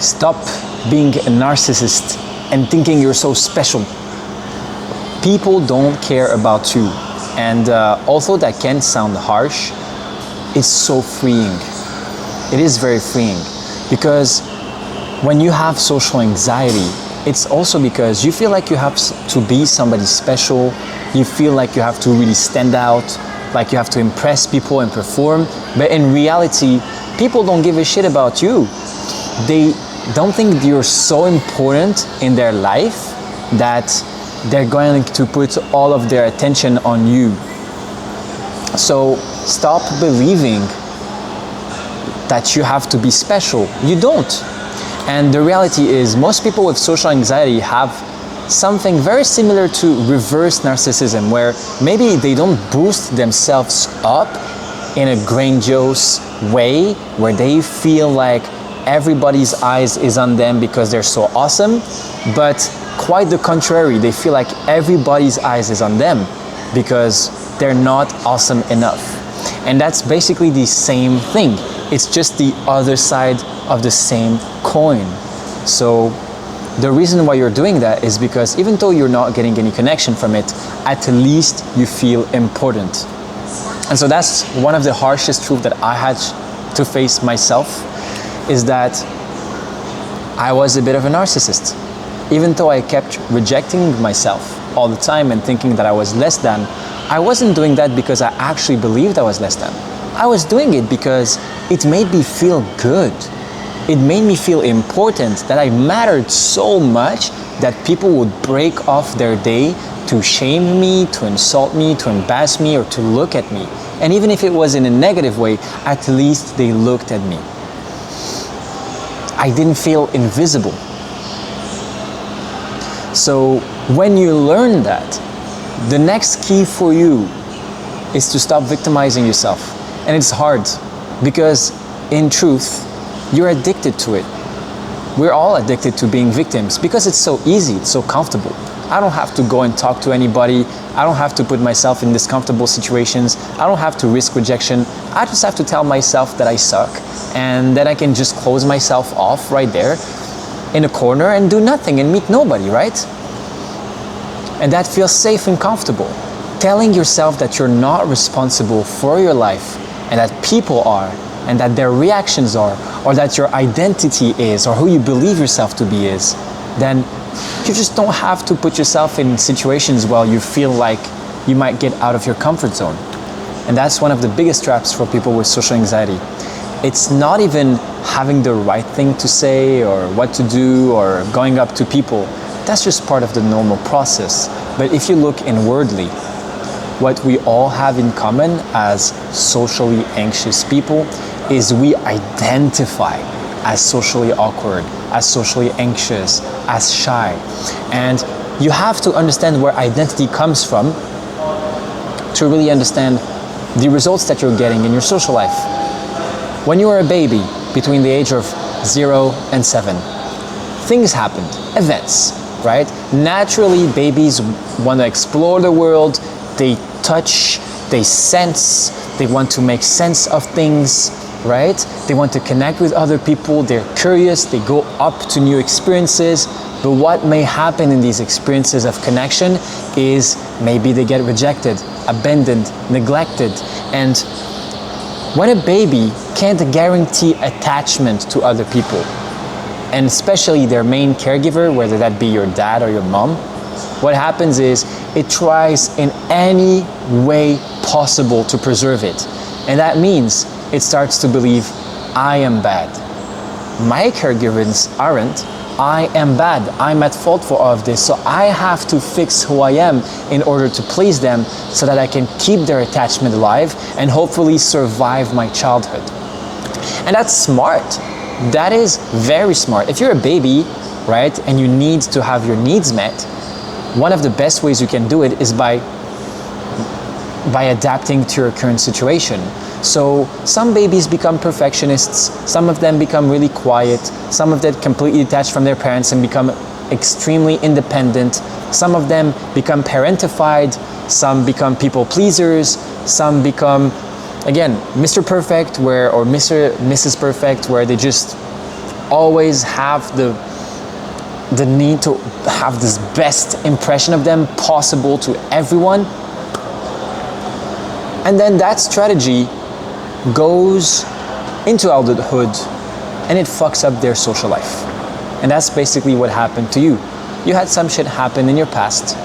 Stop being a narcissist and thinking you're so special. People don't care about you. And although that can sound harsh, it's so freeing. It is very freeing, because when you have social anxiety, it's also because you feel like you have to be somebody special. You feel like you have to really stand out, like you have to impress people and perform. But in reality, people don't give a shit about you. They don't think you're so important in their life that they're going to put all of their attention on you. So stop believing that you have to be special. You don't. And the reality is, most people with social anxiety have something very similar to reverse narcissism, where maybe they don't boost themselves up in a grandiose way, where they feel like everybody's eyes is on them because they're so awesome, but quite the contrary, they feel like everybody's eyes is on them because they're not awesome enough. And that's basically the same thing. It's just the other side of the same coin. So the reason why you're doing that is because even though you're not getting any connection from it, at least you feel important. And so that's one of the harshest truths that I had to face myself, is that I was a bit of a narcissist. Even though I kept rejecting myself all the time and thinking that I was less than, I wasn't doing that because I actually believed I was less than. I was doing it because it made me feel good. It made me feel important, that I mattered so much that people would break off their day to shame me, to insult me, to embarrass me, or to look at me. And even if it was in a negative way, at least they looked at me. I didn't feel invisible. So when you learn that, the next key for you is to stop victimizing yourself. And it's hard, because in truth, you're addicted to it. We're all addicted to being victims because it's so easy, it's so comfortable. I don't have to go and talk to anybody. I don't have to put myself in discomfortable situations. I don't have to risk rejection. I just have to tell myself that I suck, and then I can just close myself off right there in a corner and do nothing and meet nobody, right? And that feels safe and comfortable. Telling yourself that you're not responsible for your life, and that people are, and that their reactions are, or that your identity is, or who you believe yourself to be is, then you just don't have to put yourself in situations where you feel like you might get out of your comfort zone. And that's one of the biggest traps for people with social anxiety. It's not even having the right thing to say, or what to do, or going up to people. That's just part of the normal process. But if you look inwardly, what we all have in common as socially anxious people is we identify as socially awkward, as socially anxious, as shy. And you have to understand where identity comes from to really understand the results that you're getting in your social life. When you were a baby, between the age of 0 and 7, things happened, events, right? Naturally, babies want to explore the world. They touch, they sense, they want to make sense of things, right? They want to connect with other people, they're curious, they go up to new experiences. But what may happen in these experiences of connection is maybe they get rejected, abandoned, neglected. And when a baby can't guarantee attachment to other people, and especially their main caregiver, whether that be your dad or your mom, what happens is it tries in any way possible to preserve it. And that means it starts to believe, I am bad. My caregivers aren't. I am bad. I'm at fault for all of this. So I have to fix who I am in order to please them so that I can keep their attachment alive and hopefully survive my childhood. And that's smart. That is very smart. If you're a baby, right, and you need to have your needs met, one of the best ways you can do it is by adapting to your current situation. So some babies become perfectionists, some of them become really quiet, some of them completely detached from their parents and become extremely independent, some of them become parentified, some become people pleasers, some become, again, Mr. Perfect or Mrs. Perfect, where they just always have the need to have this best impression of them possible to everyone. And then that strategy goes into adulthood and it fucks up their social life. And that's basically what happened to you. You had some shit happen in your past,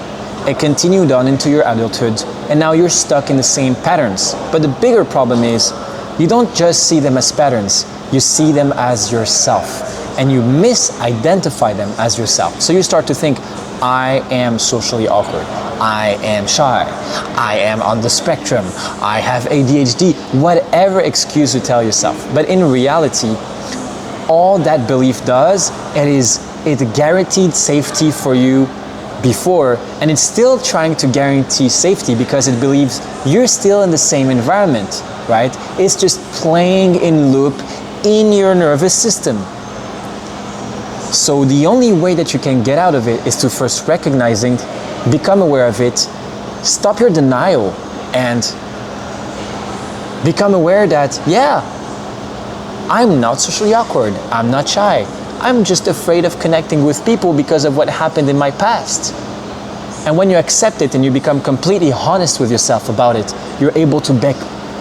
it continued on into your adulthood, and now you're stuck in the same patterns. But the bigger problem is, you don't just see them as patterns, you see them as yourself, and you misidentify them as yourself. So you start to think, I am socially awkward, I am shy, I am on the spectrum, I have ADHD, whatever excuse you tell yourself. But in reality, all that belief does, it guaranteed safety for you before, and it's still trying to guarantee safety because it believes you're still in the same environment, right? It's just playing in loop in your nervous system. So the only way that you can get out of it is to first recognizing, become aware of it, stop your denial, and become aware that, yeah, I'm not socially awkward, I'm not shy, I'm just afraid of connecting with people because of what happened in my past. And when you accept it and you become completely honest with yourself about it, you're able to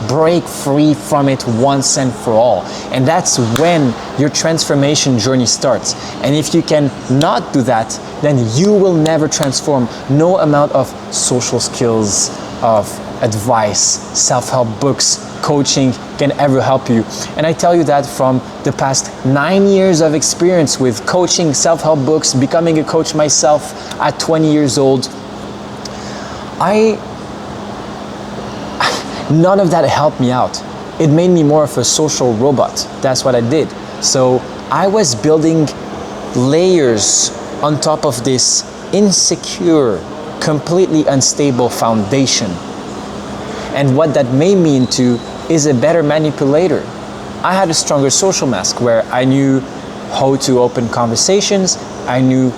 break free from it once and for all. And that's when your transformation journey starts. And if you can not do that, then you will never transform. No amount of social skills, of advice, self-help books, coaching can ever help you. And I tell you that from the past 9 years of experience with coaching, self-help books, becoming a coach myself at 20 years old. None of that helped me out. It made me more of a social robot. That's what I did. So I was building layers on top of this insecure, completely unstable foundation. And what that made me into is a better manipulator. I had a stronger social mask where I knew how to open conversations, I knew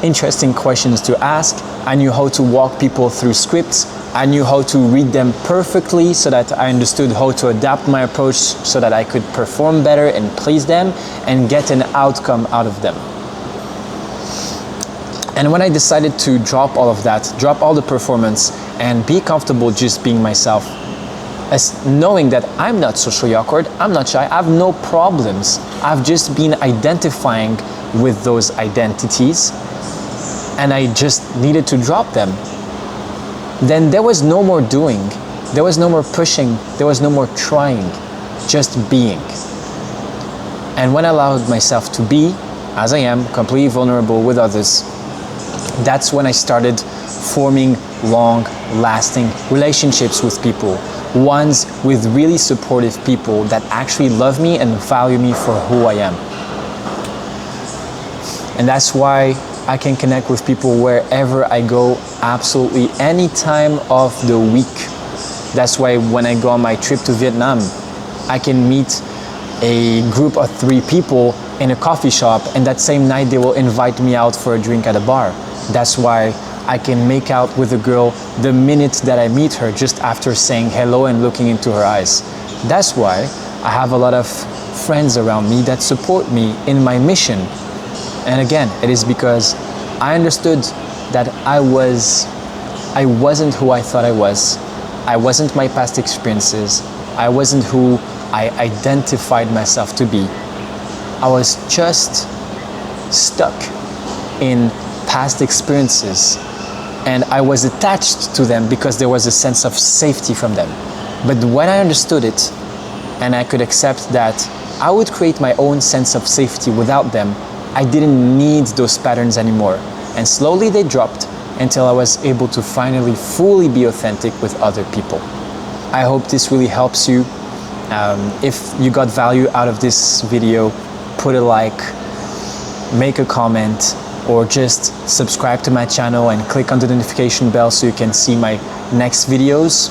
interesting questions to ask, I knew how to walk people through scripts, I knew how to read them perfectly so that I understood how to adapt my approach so that I could perform better and please them and get an outcome out of them. And when I decided to drop all of that, drop all the performance and be comfortable just being myself, as knowing that I'm not socially awkward, I'm not shy, I have no problems. I've just been identifying with those identities and I just needed to drop them. Then there was no more doing, there was no more pushing, there was no more trying, just being. And when I allowed myself to be, as I am, completely vulnerable with others, that's when I started forming long-lasting relationships with people, ones with really supportive people that actually love me and value me for who I am. And that's why I can connect with people wherever I go, absolutely any time of the week. That's why when I go on my trip to Vietnam, I can meet a group of 3 people in a coffee shop, and that same night they will invite me out for a drink at a bar. That's why I can make out with a girl the minute that I meet her, just after saying hello and looking into her eyes. That's why I have a lot of friends around me that support me in my mission. And again, it is because I understood that I wasn't who I thought I was. I wasn't my past experiences. I wasn't who I identified myself to be. I was just stuck in past experiences, and I was attached to them because there was a sense of safety from them. But when I understood it and I could accept that I would create my own sense of safety without them, I didn't need those patterns anymore. And slowly they dropped until I was able to finally fully be authentic with other people. I hope this really helps you. If you got value out of this video, put a like, make a comment, or just subscribe to my channel and click on the notification bell so you can see my next videos.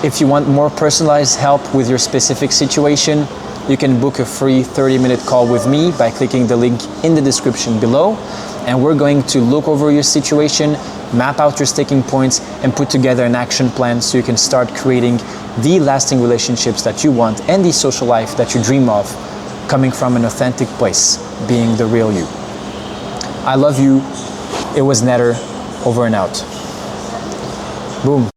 If you want more personalized help with your specific situation, you can book a free 30-minute call with me by clicking the link in the description below. And we're going to look over your situation, map out your sticking points, and put together an action plan so you can start creating the lasting relationships that you want and the social life that you dream of coming from an authentic place, being the real you. I love you. It was Netter, over and out. Boom.